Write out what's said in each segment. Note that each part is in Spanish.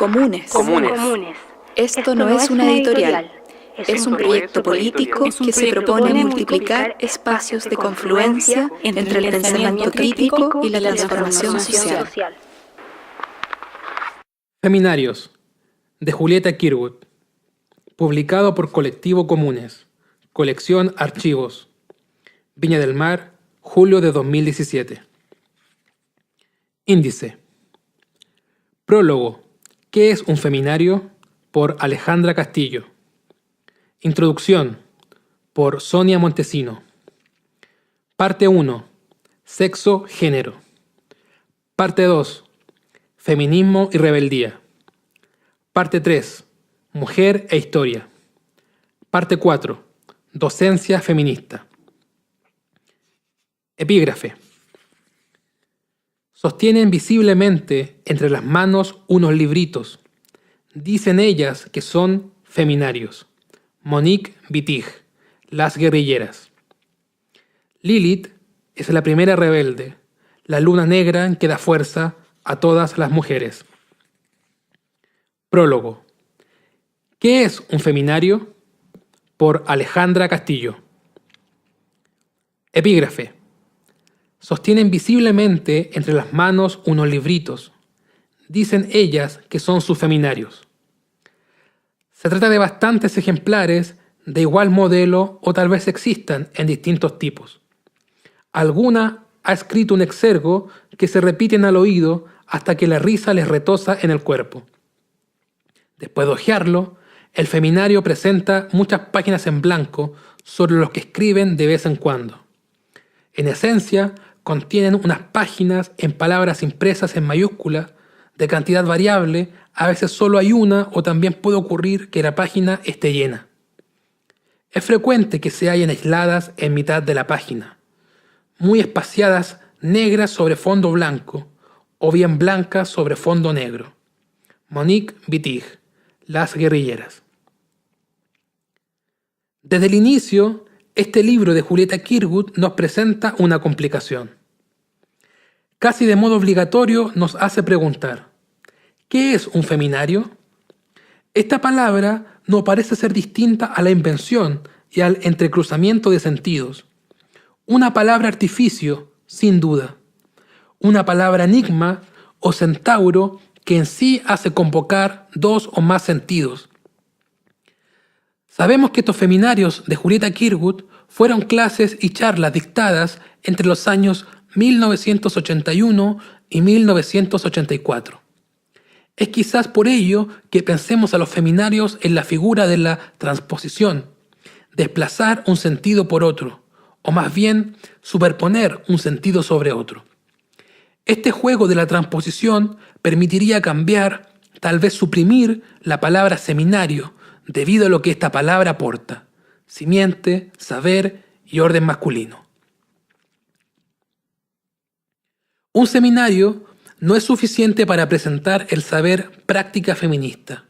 Comunes. Esto no es una editorial. Es un proyecto político que se propone multiplicar espacios de confluencia entre el pensamiento crítico y la transformación social. Seminarios, de Julieta Kirkwood. Publicado por Colectivo Comunes. Colección Archivos. Viña del Mar, julio de 2017. Índice. Prólogo. ¿Qué es un feminario? Por Alejandra Castillo. Introducción. Por Sonia Montesino. Parte 1. Sexo, género. Parte 2. Feminismo y rebeldía. Parte 3. Mujer e historia. Parte 4. Docencia feminista. Epígrafe. Sostienen visiblemente entre las manos unos libritos. Dicen ellas que son feminarios. Monique Wittig, Las guerrilleras. Lilith es la primera rebelde, la luna negra que da fuerza a todas las mujeres. Prólogo. ¿Qué es un feminario? Por Alejandra Castillo. Epígrafe. Sostienen visiblemente entre las manos unos libritos. Dicen ellas que son sus feminarios. Se trata de bastantes ejemplares de igual modelo o tal vez existan en distintos tipos. Alguna ha escrito un exergo que se repiten al oído hasta que la risa les retosa en el cuerpo. Después de hojearlo, el feminario presenta muchas páginas en blanco sobre los que escriben de vez en cuando. En esencia, contienen unas páginas en palabras impresas en mayúsculas de cantidad variable. A veces solo hay una o también puede ocurrir que la página esté llena. Es frecuente que se hallen aisladas en mitad de la página, muy espaciadas, negras sobre fondo blanco o bien blancas sobre fondo negro. Monique Wittig, Las guerrilleras. Desde el inicio, este libro de Julieta Kirkwood nos presenta una complicación. Casi de modo obligatorio nos hace preguntar: ¿qué es un feminario? Esta palabra no parece ser distinta a la invención y al entrecruzamiento de sentidos. Una palabra artificio, sin duda. Una palabra enigma o centauro que en sí hace convocar dos o más sentidos. Sabemos que estos feminarios de Julieta Kirkwood fueron clases y charlas dictadas entre los años 1981 y 1984. Es quizás por ello que pensemos a los feminarios en la figura de la transposición, desplazar un sentido por otro, o más bien superponer un sentido sobre otro. Este juego de la transposición permitiría cambiar, tal vez suprimir, la palabra seminario, debido a lo que esta palabra aporta: simiente, saber y orden masculino. Un seminario no es suficiente para presentar el saber práctica feminista.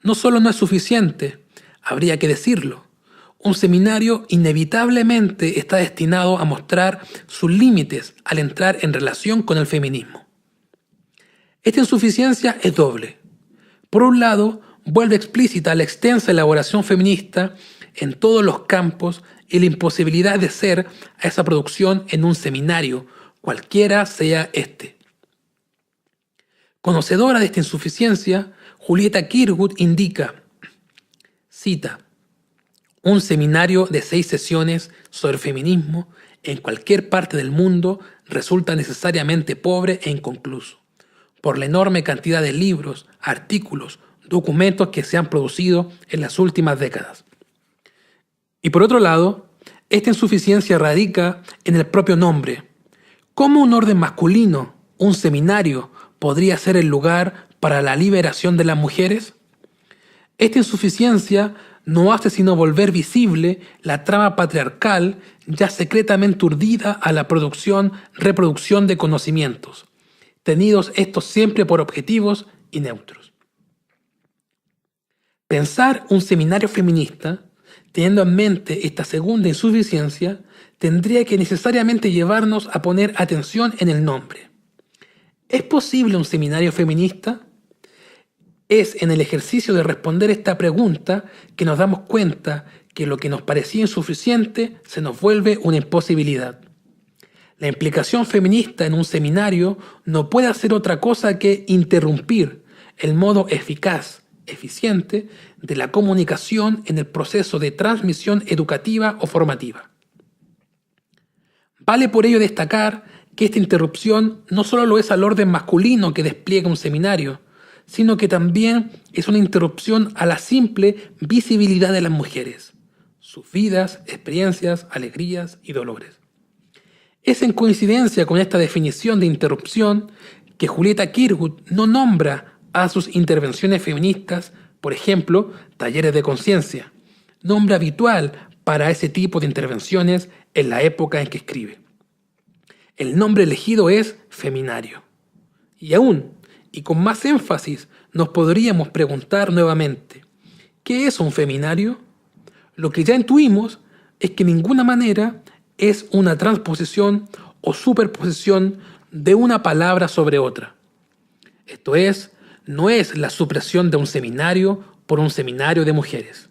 No solo no es suficiente, habría que decirlo. Un seminario inevitablemente está destinado a mostrar sus límites al entrar en relación con el feminismo. Esta insuficiencia es doble. Por un lado, vuelve explícita la extensa elaboración feminista en todos los campos y la imposibilidad de hacer a esa producción en un seminario, cualquiera sea este. Conocedora de esta insuficiencia, Julieta Kirkwood indica, cita: un seminario de 6 sesiones sobre feminismo en cualquier parte del mundo resulta necesariamente pobre e inconcluso, por la enorme cantidad de libros, artículos, documentos que se han producido en las últimas décadas. Y por otro lado, esta insuficiencia radica en el propio nombre. ¿Cómo un orden masculino, un seminario, podría ser el lugar para la liberación de las mujeres? Esta insuficiencia no hace sino volver visible la trama patriarcal ya secretamente urdida a la reproducción de conocimientos, tenidos estos siempre por objetivos y neutros. Pensar un seminario feminista, teniendo en mente esta segunda insuficiencia, tendría que necesariamente llevarnos a poner atención en el nombre. ¿Es posible un seminario feminista? Es en el ejercicio de responder esta pregunta que nos damos cuenta que lo que nos parecía insuficiente se nos vuelve una imposibilidad. La implicación feminista en un seminario no puede hacer otra cosa que interrumpir el modo eficaz, eficiente de la comunicación en el proceso de transmisión educativa o formativa. Vale por ello destacar que esta interrupción no solo lo es al orden masculino que despliega un seminario, sino que también es una interrupción a la simple visibilidad de las mujeres, sus vidas, experiencias, alegrías y dolores. Es en coincidencia con esta definición de interrupción que Julieta Kirkwood no nombra a sus intervenciones feministas, por ejemplo, talleres de conciencia, nombre habitual para ese tipo de intervenciones en la época en que escribe. El nombre elegido es feminario. Y aún, y con más énfasis, nos podríamos preguntar nuevamente, ¿qué es un feminario? Lo que ya intuimos es que de ninguna manera es una transposición o superposición de una palabra sobre otra. Esto es, no es la supresión de un seminario por un seminario de mujeres.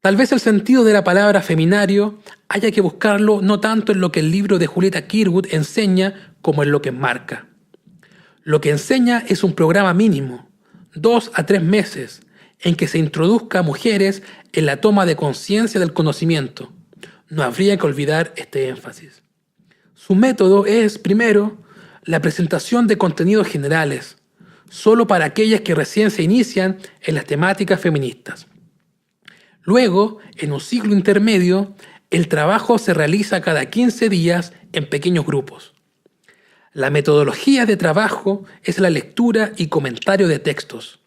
Tal vez el sentido de la palabra feminario haya que buscarlo no tanto en lo que el libro de Julieta Kirkwood enseña como en lo que enmarca. Lo que enseña es un programa mínimo, 2 a 3 meses, en que se introduzca a mujeres en la toma de conciencia del conocimiento. No habría que olvidar este énfasis. Su método es, primero, la presentación de contenidos generales, solo para aquellas que recién se inician en las temáticas feministas. Luego, en un ciclo intermedio, el trabajo se realiza cada 15 días en pequeños grupos. La metodología de trabajo es la lectura y comentario de textos.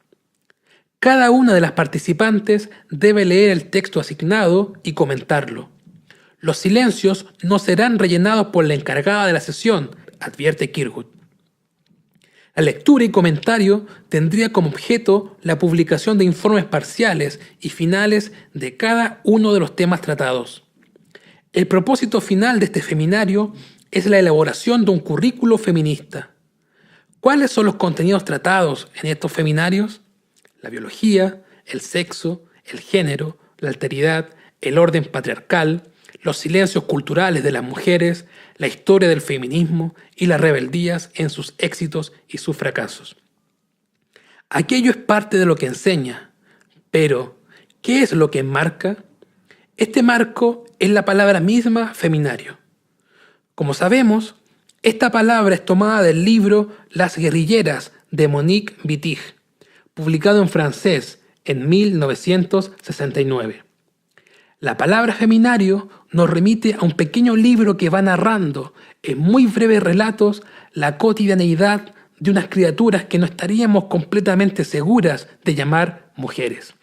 Cada una de las participantes debe leer el texto asignado y comentarlo. Los silencios no serán rellenados por la encargada de la sesión, advierte Kirkwood. La lectura y comentario tendría como objeto la publicación de informes parciales y finales de cada uno de los temas tratados. El propósito final de este feminario es la elaboración de un currículo feminista. ¿Cuáles son los contenidos tratados en estos feminarios? La biología, el sexo, el género, la alteridad, el orden patriarcal, los silencios culturales de las mujeres, la historia del feminismo y las rebeldías en sus éxitos y sus fracasos. Aquello es parte de lo que enseña, pero ¿qué es lo que enmarca? Este marco es la palabra misma feminario. Como sabemos, esta palabra es tomada del libro Las guerrilleras de Monique Wittig, publicado en francés en 1969. La palabra feminario nos remite a un pequeño libro que va narrando en muy breves relatos la cotidianeidad de unas criaturas que no estaríamos completamente seguras de llamar mujeres.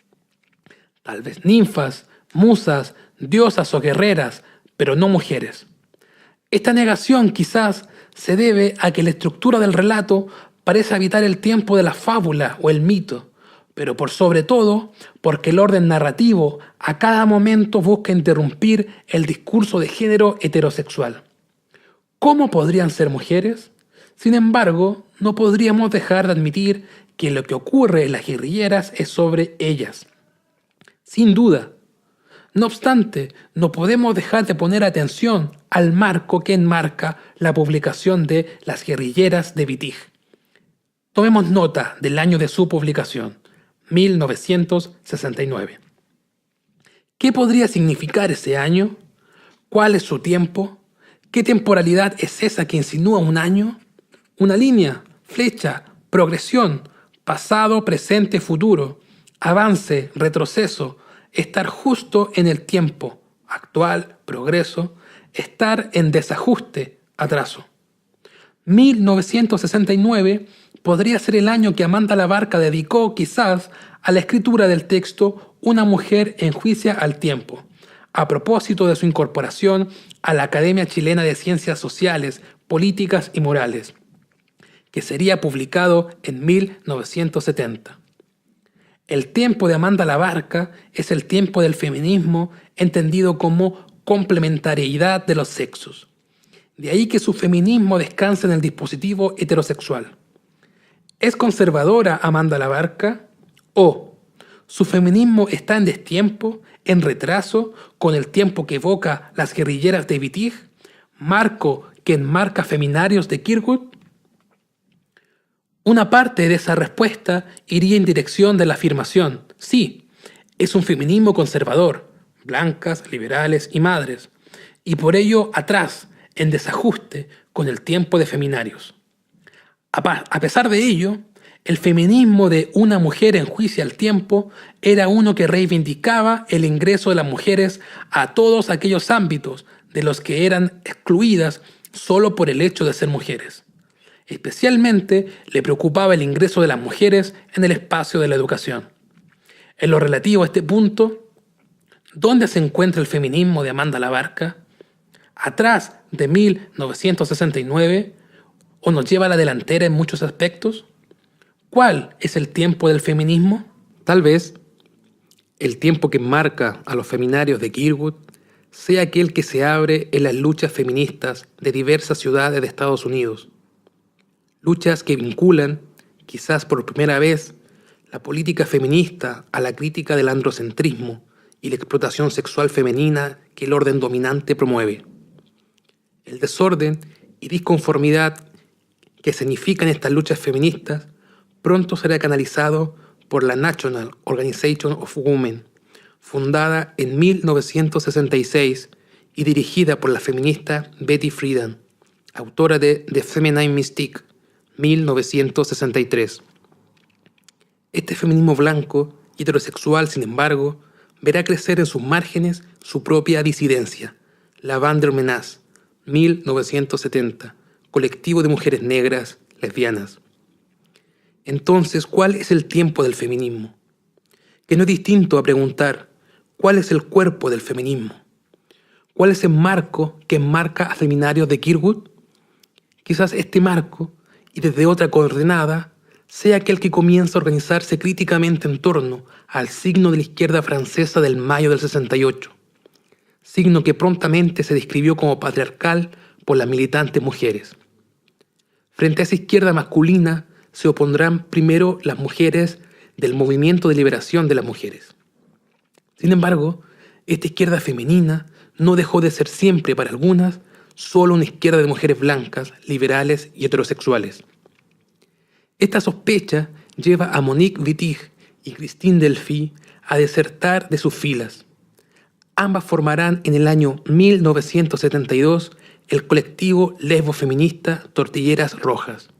Tal vez ninfas, musas, diosas o guerreras, pero no mujeres. Esta negación quizás se debe a que la estructura del relato parece habitar el tiempo de la fábula o el mito, pero por sobre todo porque el orden narrativo a cada momento busca interrumpir el discurso de género heterosexual. ¿Cómo podrían ser mujeres? Sin embargo, no podríamos dejar de admitir que lo que ocurre en las guerrilleras es sobre ellas. Sin duda. No obstante, no podemos dejar de poner atención al marco que enmarca la publicación de Las guerrilleras de Wittig. Tomemos nota del año de su publicación, 1969. ¿Qué podría significar ese año? ¿Cuál es su tiempo? ¿Qué temporalidad es esa que insinúa un año? Una línea, flecha, progresión, pasado, presente, futuro, avance, retroceso, estar justo en el tiempo, actual, progreso, estar en desajuste, atraso. 1969 podría ser el año que Amanda Labarca dedicó quizás a la escritura del texto Una mujer enjuicia al tiempo, a propósito de su incorporación a la Academia Chilena de Ciencias Sociales, Políticas y Morales, que sería publicado en 1970. El tiempo de Amanda Labarca es el tiempo del feminismo entendido como complementariedad de los sexos. De ahí que su feminismo descansa en el dispositivo heterosexual. ¿Es conservadora Amanda Labarca? ¿O su feminismo está en destiempo, en retraso, con el tiempo que evoca las guerrilleras de Wittig, marco que enmarca feminarios de Kirkwood? Una parte de esa respuesta iría en dirección de la afirmación: sí, es un feminismo conservador, blancas, liberales y madres, y por ello atrás, en desajuste con el tiempo de feminarios. A pesar de ello, el feminismo de una mujer en juicio al tiempo era uno que reivindicaba el ingreso de las mujeres a todos aquellos ámbitos de los que eran excluidas solo por el hecho de ser mujeres. Especialmente le preocupaba el ingreso de las mujeres en el espacio de la educación. En lo relativo a este punto, ¿dónde se encuentra el feminismo de Amanda Labarca? ¿Atrás de 1969? ¿O nos lleva a la delantera en muchos aspectos? ¿Cuál es el tiempo del feminismo? Tal vez el tiempo que marca a los feminarios de Kirkwood sea aquel que se abre en las luchas feministas de diversas ciudades de Estados Unidos. Luchas que vinculan, quizás por primera vez, la política feminista a la crítica del androcentrismo y la explotación sexual femenina que el orden dominante promueve. El desorden y disconformidad que significan estas luchas feministas pronto será canalizado por la National Organization of Women, fundada en 1966 y dirigida por la feminista Betty Friedan, autora de The Feminine Mystique, 1963. Este feminismo blanco y heterosexual, sin embargo, verá crecer en sus márgenes su propia disidencia, la Vander Menace, 1970, colectivo de mujeres negras, lesbianas. Entonces, ¿cuál es el tiempo del feminismo? Que no es distinto a preguntar, ¿cuál es el cuerpo del feminismo? ¿Cuál es el marco que enmarca a feminarios de Kirkwood? Quizás este marco, y desde otra coordenada, sea aquel que comienza a organizarse críticamente en torno al signo de la izquierda francesa del mayo del 68, signo que prontamente se describió como patriarcal por las militantes mujeres. Frente a esa izquierda masculina se opondrán primero las mujeres del movimiento de liberación de las mujeres. Sin embargo, esta izquierda femenina no dejó de ser siempre para algunas solo una izquierda de mujeres blancas, liberales y heterosexuales. Esta sospecha lleva a Monique Wittig y Christine Delphi a desertar de sus filas. Ambas formarán en el año 1972 el colectivo lesbo-feminista Tortilleras Rojas.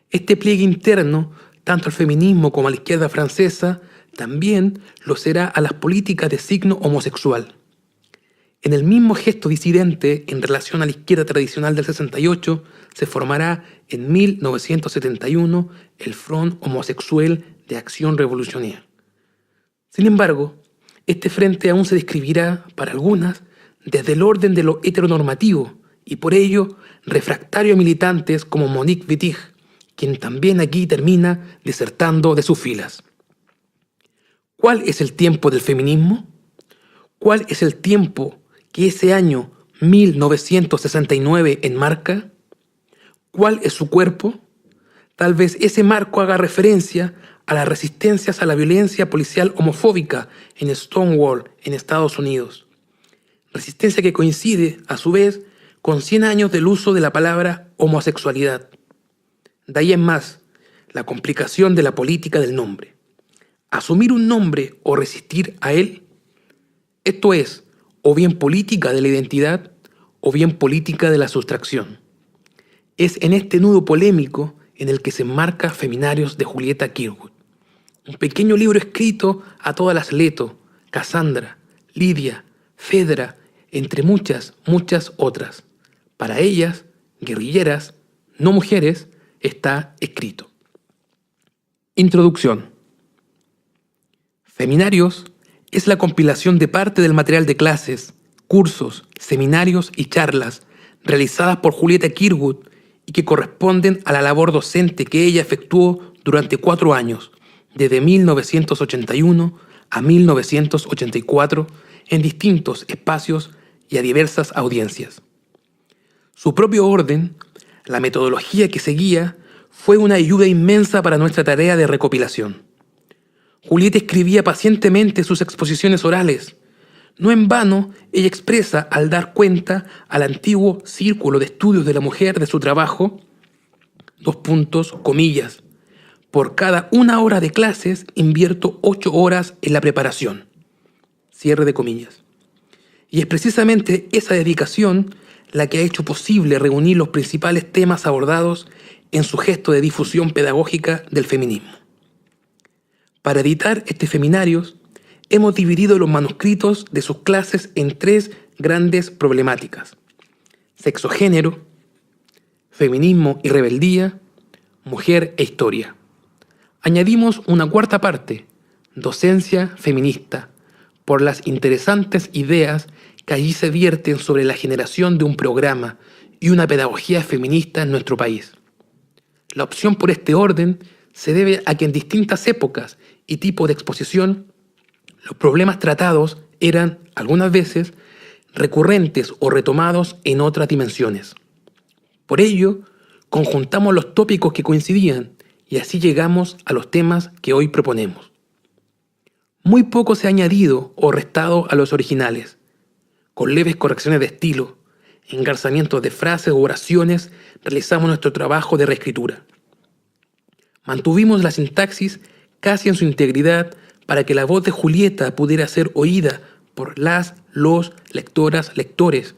Este pliegue interno, tanto al feminismo como a la izquierda francesa, también lo será a las políticas de signo homosexual. En el mismo gesto disidente en relación a la izquierda tradicional del 68, se formará en 1971 el Front Homosexuel de Acción Revolucionaria. Sin embargo, este frente aún se describirá, para algunas, desde el orden de lo heteronormativo y por ello refractario a militantes como Monique Wittig, quien también aquí termina desertando de sus filas. ¿Cuál es el tiempo del feminismo? ¿Cuál es el tiempo que ese año 1969 enmarca? ¿Cuál es su cuerpo? Tal vez ese marco haga referencia a las resistencias a la violencia policial homofóbica en Stonewall, en Estados Unidos. Resistencia que coincide, a su vez, con 100 años del uso de la palabra homosexualidad. De ahí en más, la complicación de la política del nombre. Asumir un nombre o resistir a él, esto es, o bien política de la identidad, o bien política de la sustracción. Es en este nudo polémico en el que se enmarca Feminarios de Julieta Kirkwood. Un pequeño libro escrito a todas las Leto, Cassandra, Lidia, Fedra, entre muchas, muchas otras. Para ellas, guerrilleras, no mujeres, está escrito. Introducción. Feminarios es la compilación de parte del material de clases, cursos, seminarios y charlas realizadas por Julieta Kirkwood y que corresponden a la labor docente que ella efectuó durante 4 años, desde 1981 a 1984, en distintos espacios y a diversas audiencias. Su propio orden, la metodología que seguía, fue una ayuda inmensa para nuestra tarea de recopilación. Julieta escribía pacientemente sus exposiciones orales. No en vano, ella expresa, al dar cuenta al antiguo Círculo de Estudios de la Mujer de su trabajo, comillas, por cada 1 hora de clases invierto 8 horas en la preparación. Cierre de comillas. Y es precisamente esa dedicación la que ha hecho posible reunir los principales temas abordados en su gesto de difusión pedagógica del feminismo. Para editar este Feminarios, hemos dividido los manuscritos de sus clases en 3 grandes problemáticas: sexo-género, feminismo y rebeldía, mujer e historia. Añadimos una 4ª parte, docencia feminista, por las interesantes ideas que allí se vierten sobre la generación de un programa y una pedagogía feminista en nuestro país. La opción por este orden se debe a que en distintas épocas y tipos de exposición, los problemas tratados eran, algunas veces, recurrentes o retomados en otras dimensiones. Por ello, conjuntamos los tópicos que coincidían y así llegamos a los temas que hoy proponemos. Muy poco se ha añadido o restado a los originales. Con leves correcciones de estilo, engarzamientos de frases o oraciones, realizamos nuestro trabajo de reescritura. Mantuvimos la sintaxis casi en su integridad para que la voz de Julieta pudiera ser oída por los lectoras, lectores,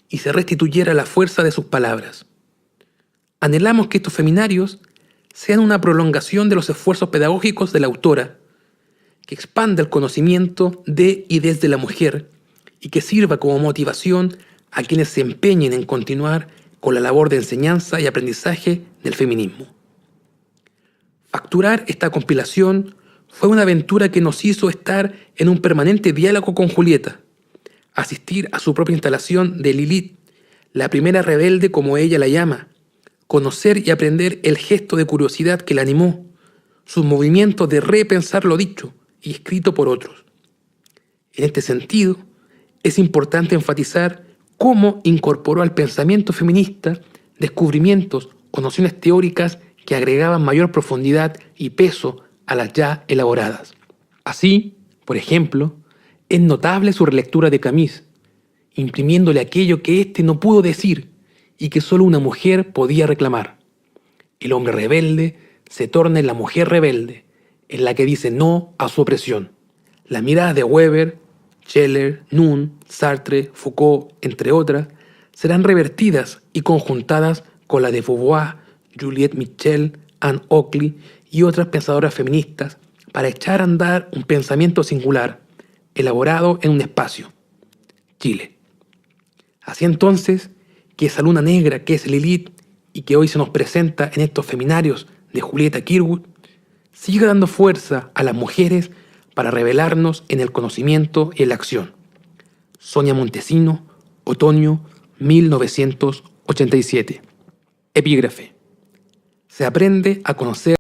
y se restituyera la fuerza de sus palabras. Anhelamos que estos Feminarios sean una prolongación de los esfuerzos pedagógicos de la autora, que expanda el conocimiento de y desde la mujer y que sirva como motivación a quienes se empeñen en continuar con la labor de enseñanza y aprendizaje del feminismo. Facturar esta compilación fue una aventura que nos hizo estar en un permanente diálogo con Julieta, asistir a su propia instalación de Lilith, la primera rebelde como ella la llama, conocer y aprender el gesto de curiosidad que la animó, sus movimientos de repensar lo dicho y escrito por otros. En este sentido, es importante enfatizar cómo incorporó al pensamiento feminista descubrimientos o nociones teóricas que agregaban mayor profundidad y peso a las ya elaboradas. Así, por ejemplo, es notable su relectura de Camus, imprimiéndole aquello que éste no pudo decir y que solo una mujer podía reclamar. El hombre rebelde se torna en la mujer rebelde, en la que dice no a su opresión. Las miradas de Weber, Scheler, Nun, Sartre, Foucault, entre otras, serán revertidas y conjuntadas con la de Beauvoir, Juliette Michel, Anne Oakley y otras pensadoras feministas para echar a andar un pensamiento singular, elaborado en un espacio, Chile. Así entonces, que esa luna negra que es Lilith y que hoy se nos presenta en estos Feminarios de Julieta Kirwood, siga dando fuerza a las mujeres para revelarnos en el conocimiento y en la acción. Sonia Montesino, otoño 1987. Epígrafe. Se aprende a conocer